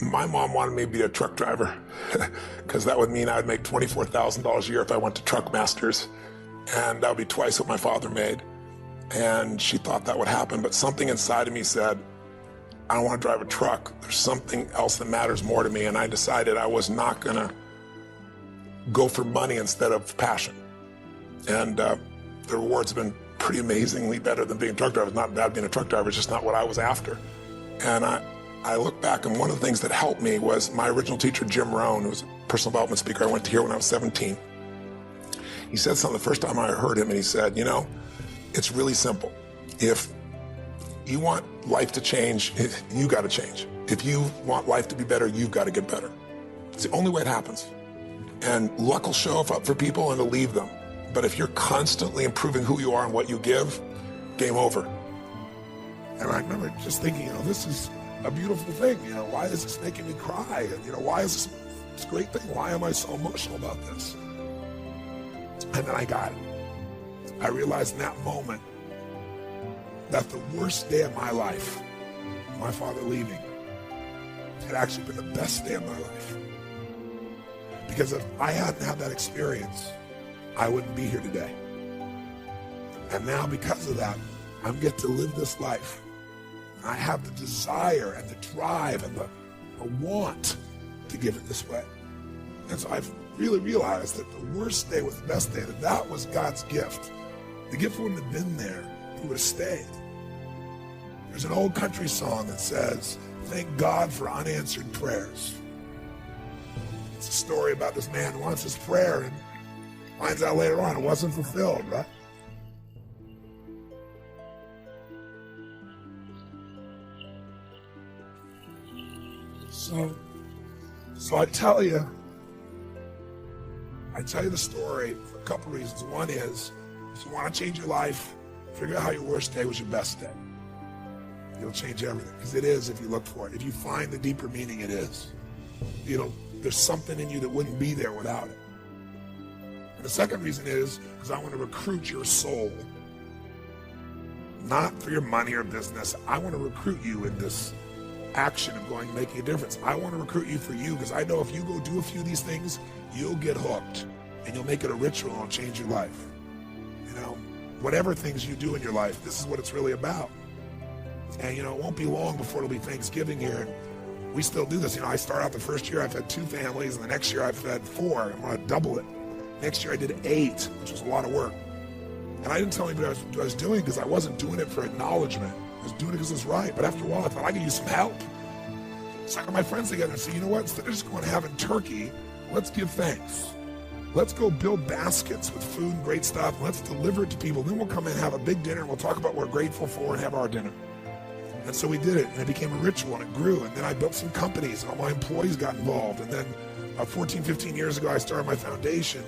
My mom wanted me to be a truck driver because that would mean I'd make $24,000 a year if I went to Truck Masters, and that would be twice what my father made. And she thought that would happen, but something inside of me said, I don't want to drive a truck. There's something else that matters more to me, and I decided I was not gonna go for money instead of passion. And the rewards have been pretty amazingly better than being a truck driver. It's not bad being a truck driver, it's just not what I was after. And I look back, and one of the things that helped me was my original teacher, Jim Rohn, who was a personal development speaker. I went to hear when I was 17. He said something the first time I heard him, and he said, you know, it's really simple. If you want life to change, you got to change. If you want life to be better, you've got to get better. It's the only way it happens. And luck will show up for people and it'll leave them. But if you're constantly improving who you are and what you give, game over. And I remember just thinking, you know, this is a beautiful thing. You know, why is this making me cry? And, you know, why is this great thing? Why am I so emotional about this? And then I got it. I realized in that moment that the worst day of my life, my father leaving, had actually been the best day of my life. Because if I hadn't had that experience, I wouldn't be here today. And now because of that, I get to live this life. I have the desire and the drive and the want to give it this way. And so I've really realized that the worst day was the best day, that was God's gift. The gift wouldn't have been there, it would have stayed. There's an old country song that says, thank God for unanswered prayers. It's a story about this man who wants his prayer and finds out later on it wasn't fulfilled, right? So I tell you the story for a couple reasons. One is, if you want to change your life, figure out how your worst day was your best day. It'll change everything, because it is if you look for it. If you find the deeper meaning, it is. There's something in you that wouldn't be there without it. And the second reason is because I want to recruit your soul. Not for your money or business. I want to recruit you in this action of going and making a difference. I want to recruit you for you, because I know if you go do a few of these things, you'll get hooked and you'll make it a ritual and it'll change your life. You know, whatever things you do in your life, this is what it's really about. And you know, it won't be long before it'll be Thanksgiving here, and we still do this. You know, I start out the first year I fed 2 families, and the next year I fed 4. I'm going to double it. Next year I did 8, which was a lot of work. And I didn't tell anybody what I was doing, because I wasn't doing it for acknowledgement. I was doing it because it was right. But after a while I thought I could use some help. So I got my friends together and said, you know what, instead of just going and having turkey, let's give thanks. Let's go build baskets with food and great stuff. Let's deliver it to people. Then we'll come in and have a big dinner, and we'll talk about what we're grateful for and have our dinner. And so we did it, and it became a ritual, and it grew. And then I built some companies, and all my employees got involved. And then 14, 15 years ago, I started my foundation.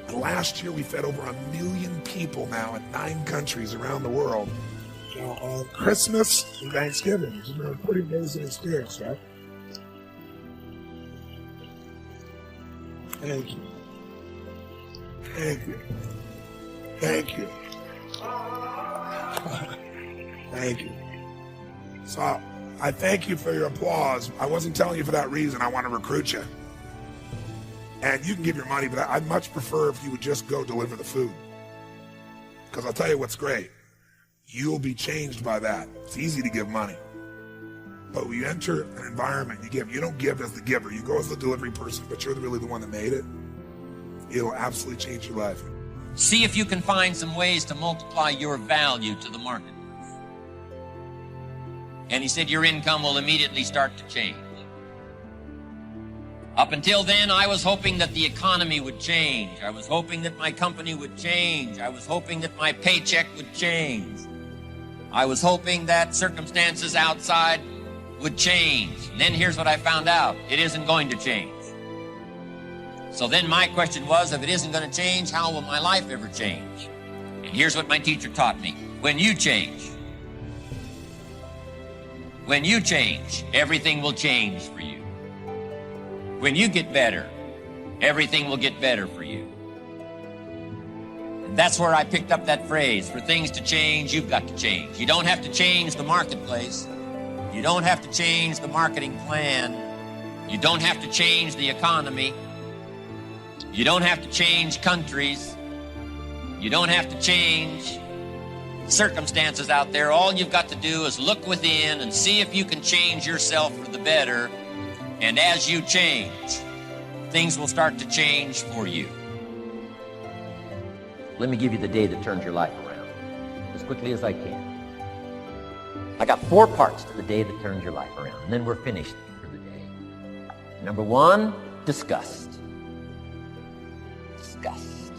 And last year, we fed over 1 million people now in 9 countries around the world. You know, on Christmas and Thanksgiving, which has been a pretty amazing experience, right? Thank you. Thank you. Thank you. Thank you. So I thank you for your applause. I wasn't telling you for that reason. I want to recruit you. And you can give your money, but I'd much prefer if you would just go deliver the food. Because I'll tell you what's great. You'll be changed by that. It's easy to give money. But when you enter an environment, you give. You don't give as the giver. You go as the delivery person, but you're really the one that made it. It'll absolutely change your life. See if you can find some ways to multiply your value to the market. And he said your income will immediately start to change. Up until then, I was hoping that the economy would change. I was hoping that my company would change. I was hoping that my paycheck would change. I was hoping that circumstances outside would change. And then here's what I found out. It isn't going to change. So then my question was, if it isn't going to change, how will my life ever change? And here's what my teacher taught me. When you change, everything will change for you. When you get better, everything will get better for you. And that's where I picked up that phrase, for things to change, you've got to change. You don't have to change the marketplace. You don't have to change the marketing plan. You don't have to change the economy. You don't have to change countries. You don't have to change circumstances out there. All you've got to do is look within and see if you can change yourself for the better. And as you change, things will start to change for you. Let me give you the day that turns your life around, as quickly as I can. I got 4 parts to the day that turns your life around, and then we're finished for the day. Number 1, disgust. Disgust.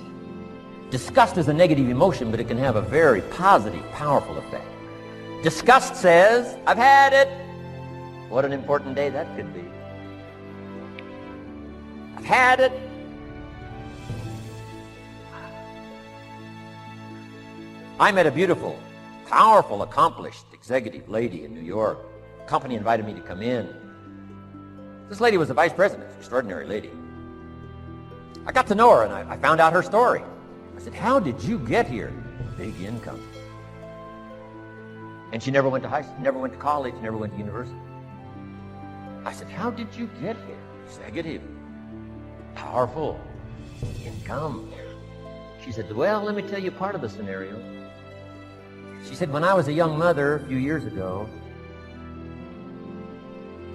Disgust is a negative emotion, but it can have a very positive, powerful effect. Disgust says, I've had it. What an important day that could be. I've had it. I met a beautiful, powerful, accomplished executive lady in New York. The company invited me to come in. This lady was a vice president, extraordinary lady. I got to know her, and I found out her story. I said, how did you get here? Big income. And she never went to high school, never went to college, never went to university. I said, how did you get here? Executive, powerful, income. She said, well, let me tell you part of the scenario. She said, when I was a young mother a few years ago,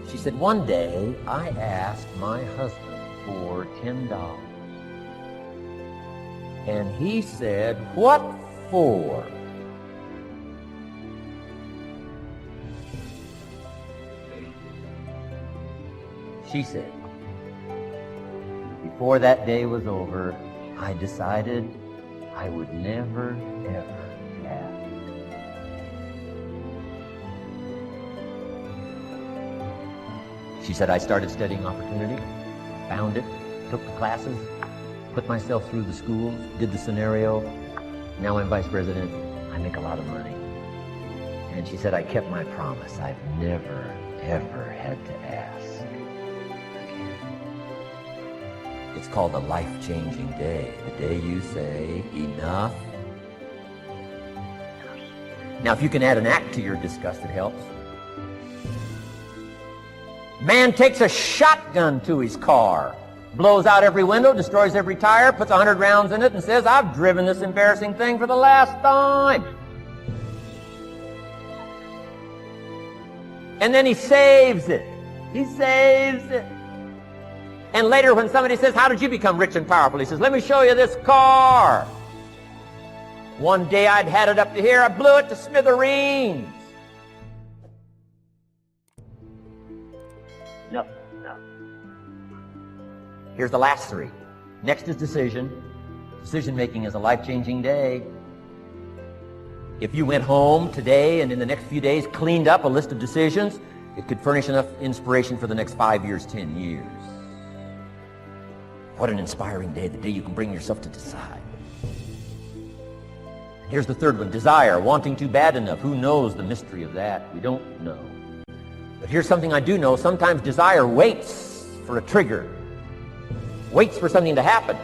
she said, one day I asked my husband for $10. And he said, what for? She said, before that day was over, I decided I would never, ever ask. She said, I started studying opportunity, found it, took the classes, put myself through the schools, did the scenario. Now I'm vice president. I make a lot of money. And she said, I kept my promise. I've never, ever had to ask again. It's called a life-changing day. The day you say, enough. Now, if you can add an act to your disgust, it helps. Man takes a shotgun to his car, blows out every window, destroys every tire, puts 100 rounds in it, and says, I've driven this embarrassing thing for the last time. And then he saves it. He saves it. And later when somebody says, how did you become rich and powerful? He says, let me show you this car. One day I'd had it up to here, I blew it to smithereens. No. Here's the last 3. Next is decision. Decision-making is a life-changing day. If you went home today and in the next few days cleaned up a list of decisions, it could furnish enough inspiration for the next 5 years, 10 years. What an inspiring day, the day you can bring yourself to decide. Here's the 3rd one, desire, wanting too bad enough. Who knows the mystery of that? We don't know. But here's something I do know. Sometimes desire waits for a trigger, waits for something to happen.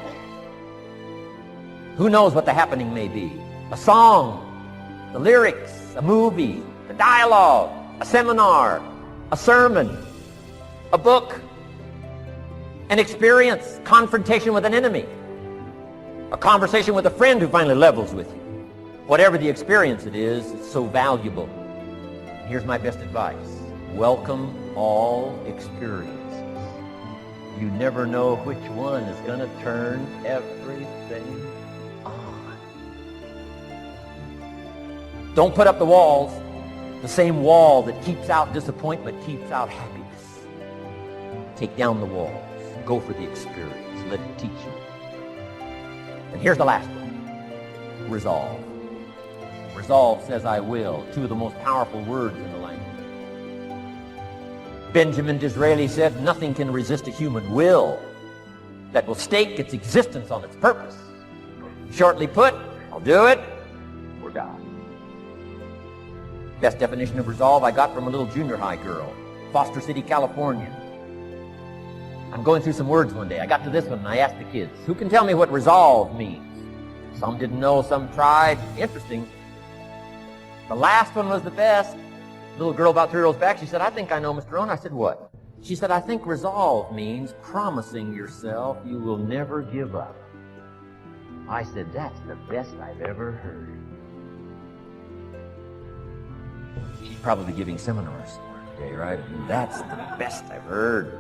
Who knows what the happening may be? A song, the lyrics, a movie, a dialogue, a seminar, a sermon, a book, an experience, confrontation with an enemy, a conversation with a friend who finally levels with you. Whatever the experience it is, it's so valuable. Here's my best advice. Welcome all experiences. You never know which one is going to turn everything on. Don't put up the walls. The same wall that keeps out disappointment keeps out happiness. Take down the walls. Go for the experience. Let it teach you. And here's the last one. Resolve. Resolve says I will. 2 of the most powerful words in the language. Benjamin Disraeli said, nothing can resist a human will that will stake its existence on its purpose. Shortly put, I'll do it, or die. Best definition of resolve I got from a little junior high girl, Foster City, California. I'm going through some words one day. I got to this one and I asked the kids, who can tell me what resolve means? Some didn't know, some tried. Interesting. The last one was the best. Little girl about 3 rows back, she said, I think I know, Mr. Rohn. I said, what? She said, I think resolve means promising yourself you will never give up. I said, that's the best I've ever heard. She's probably giving seminars somewhere today, right? And that's the best I've heard.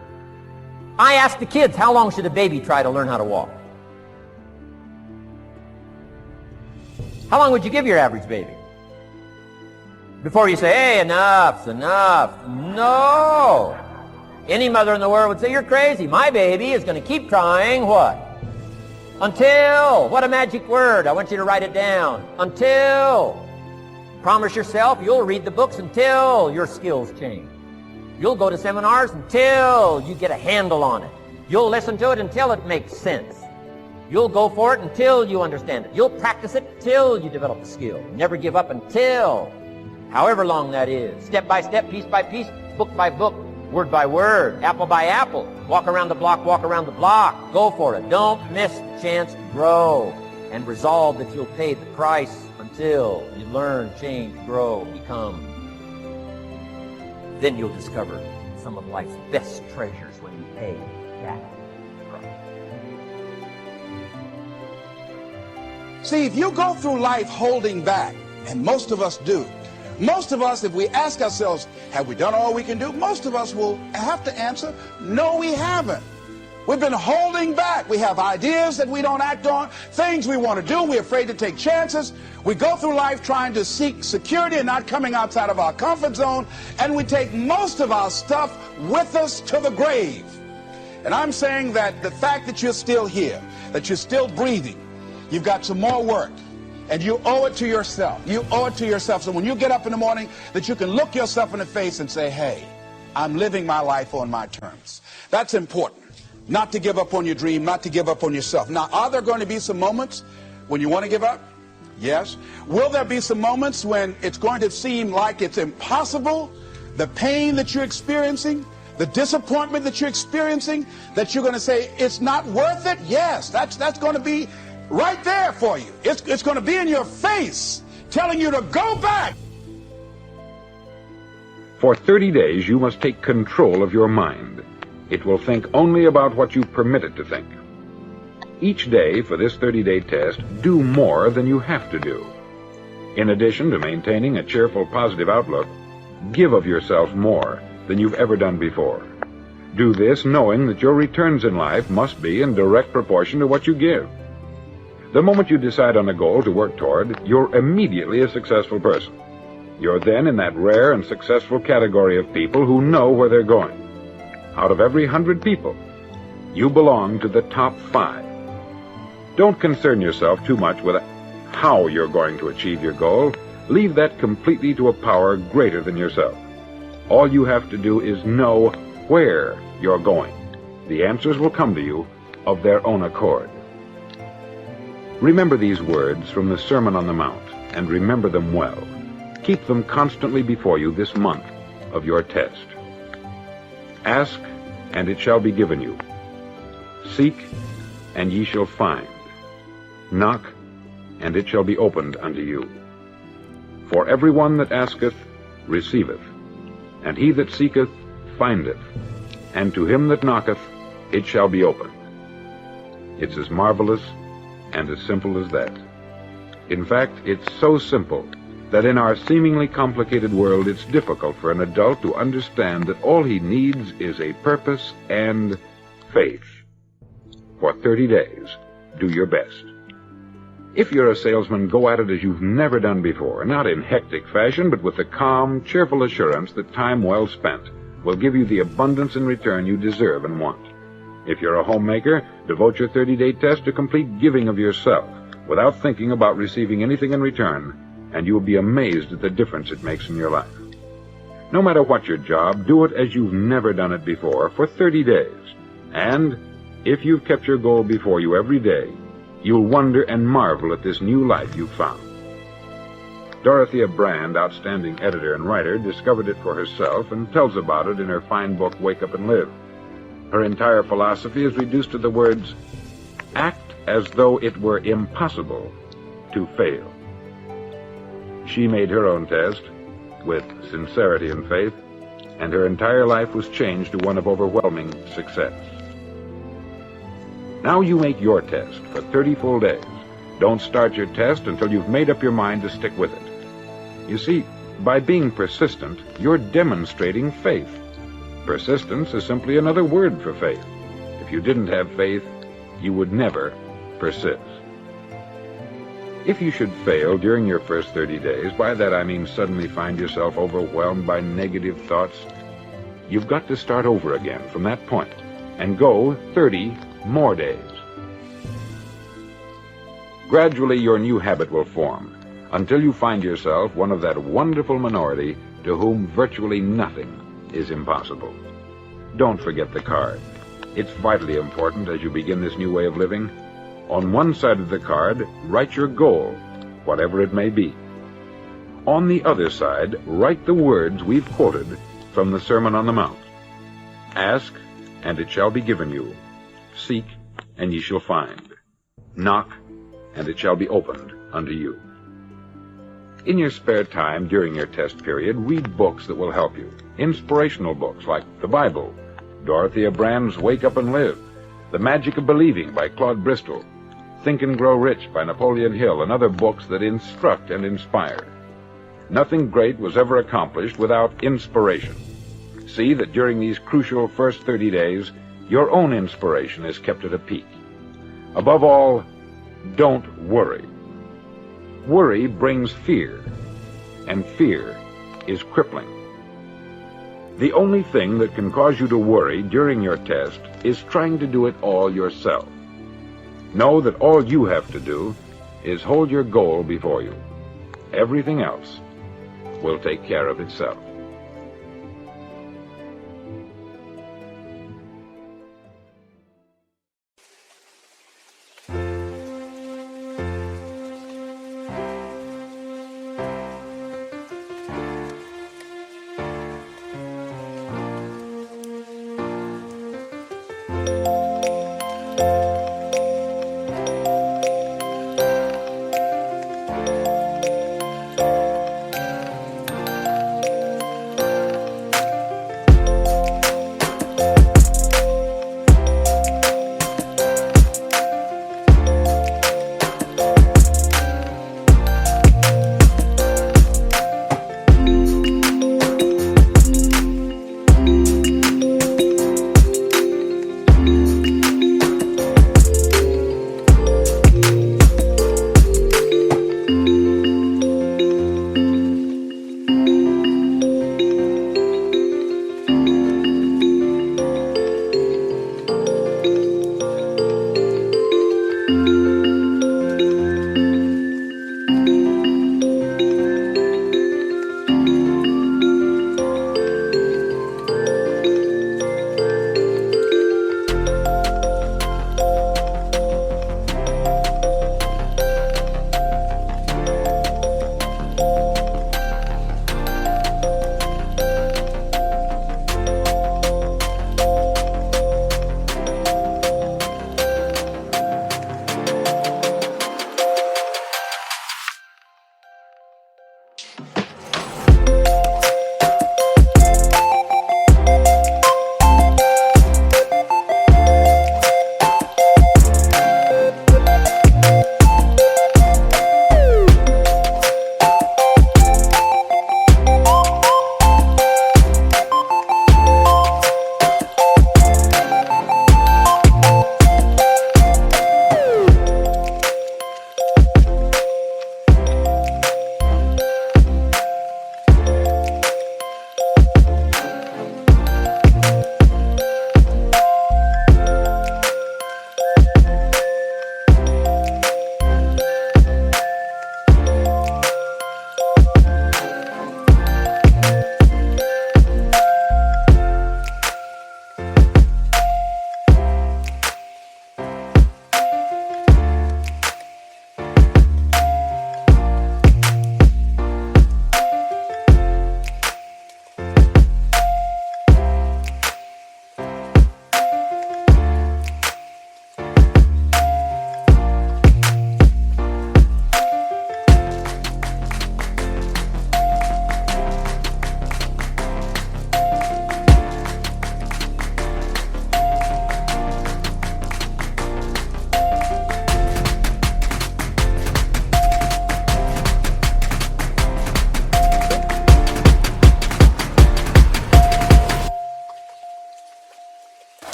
I asked the kids, how long should a baby try to learn how to walk? How long would you give your average baby? Before you say, hey, enough's enough. No. Any mother in the world would say, you're crazy. My baby is going to keep trying what? Until. What a magic word. I want you to write it down. Until. Promise yourself you'll read the books until your skills change. You'll go to seminars until you get a handle on it. You'll listen to it until it makes sense. You'll go for it until you understand it. You'll practice it until you develop the skill. Never give up until, however long that is. Step by step, piece by piece, book by book, word by word, apple by apple. Walk around the block, walk around the block. Go for it. Don't miss the chance to grow. And resolve that you'll pay the price until you learn, change, grow, become. Then you'll discover some of life's best treasures when you pay that price. See, if you go through life holding back, and most of us do, most of us, if we ask ourselves, have we done all we can do? Most of us will have to answer, no, we haven't. We've been holding back. We have ideas that we don't act on, things we want to do. We're afraid to take chances. We go through life trying to seek security and not coming outside of our comfort zone, and we take most of our stuff with us to the grave. And I'm saying that the fact that you're still here, that you're still breathing, you've got some more work, and you owe it to yourself. You owe it to yourself. So when you get up in the morning, that you can look yourself in the face and say, hey, I'm living my life on my terms. That's important. Not to give up on your dream, not to give up on yourself. Now, are there going to be some moments when you want to give up? Yes. Will there be some moments when it's going to seem like it's impossible? The pain that you're experiencing, the disappointment that you're experiencing, that you're going to say, it's not worth it? Yes, that's going to be right there for you. It's going to be in your face, telling you to go back. For 30 days, you must take control of your mind. It will think only about what you permit it to think. Each day for this 30-day test, do more than you have to do. In addition to maintaining a cheerful, positive outlook, give of yourself more than you've ever done before. Do this knowing that your returns in life must be in direct proportion to what you give. The moment you decide on a goal to work toward, you're immediately a successful person. You're then in that rare and successful category of people who know where they're going. Out of every 100 people, you belong to the top 5. Don't concern yourself too much with how you're going to achieve your goal. Leave that completely to a power greater than yourself. All you have to do is know where you're going. The answers will come to you of their own accord. Remember these words from the Sermon on the Mount, and remember them well. Keep them constantly before you this month of your test. Ask, and it shall be given you. Seek, and ye shall find. Knock, and it shall be opened unto you. For every one that asketh receiveth, and he that seeketh findeth, and to him that knocketh it shall be opened. It's as marvelous and as simple as that. In fact, it's so simple that in our seemingly complicated world it's difficult for an adult to understand that all he needs is a purpose and faith. For 30 days, do your best. If you're a salesman, go at it as you've never done before, not in hectic fashion, but with the calm, cheerful assurance that time well spent will give you the abundance in return you deserve and want. If you're a homemaker, devote your 30-day test to complete giving of yourself without thinking about receiving anything in return, and you will be amazed at the difference it makes in your life. No matter what your job, do it as you've never done it before for 30 days. And if you've kept your goal before you every day, you'll wonder and marvel at this new life you've found. Dorothea Brand, outstanding editor and writer, discovered it for herself and tells about it in her fine book, Wake Up and Live. Her entire philosophy is reduced to the words, act as though it were impossible to fail. She made her own test with sincerity and faith, and her entire life was changed to one of overwhelming success. Now you make your test for 30 full days. Don't start your test until you've made up your mind to stick with it. You see, by being persistent, you're demonstrating faith. Persistence is simply another word for faith. If you didn't have faith, you would never persist. If you should fail during your first 30 days, by that I mean suddenly find yourself overwhelmed by negative thoughts, you've got to start over again from that point and go 30 more days. Gradually, your new habit will form until you find yourself one of that wonderful minority to whom virtually nothing is impossible. Don't forget the card. It's vitally important as you begin this new way of living. On one side of the card, write your goal, whatever it may be. On the other side, write the words we've quoted from the Sermon on the Mount. Ask, and it shall be given you. Seek, and ye shall find. Knock, and it shall be opened unto you. In your spare time during your test period, read books that will help you. Inspirational books like the Bible, Dorothea Brand's Wake Up and Live, The Magic of Believing by Claude Bristol, Think and Grow Rich by Napoleon Hill, and other books that instruct and inspire. Nothing great was ever accomplished without inspiration. See that during these crucial first 30 days, your own inspiration is kept at a peak. Above all, don't worry. Worry brings fear, and fear is crippling. The only thing that can cause you to worry during your test is trying to do it all yourself. Know that all you have to do is hold your goal before you. Everything else will take care of itself.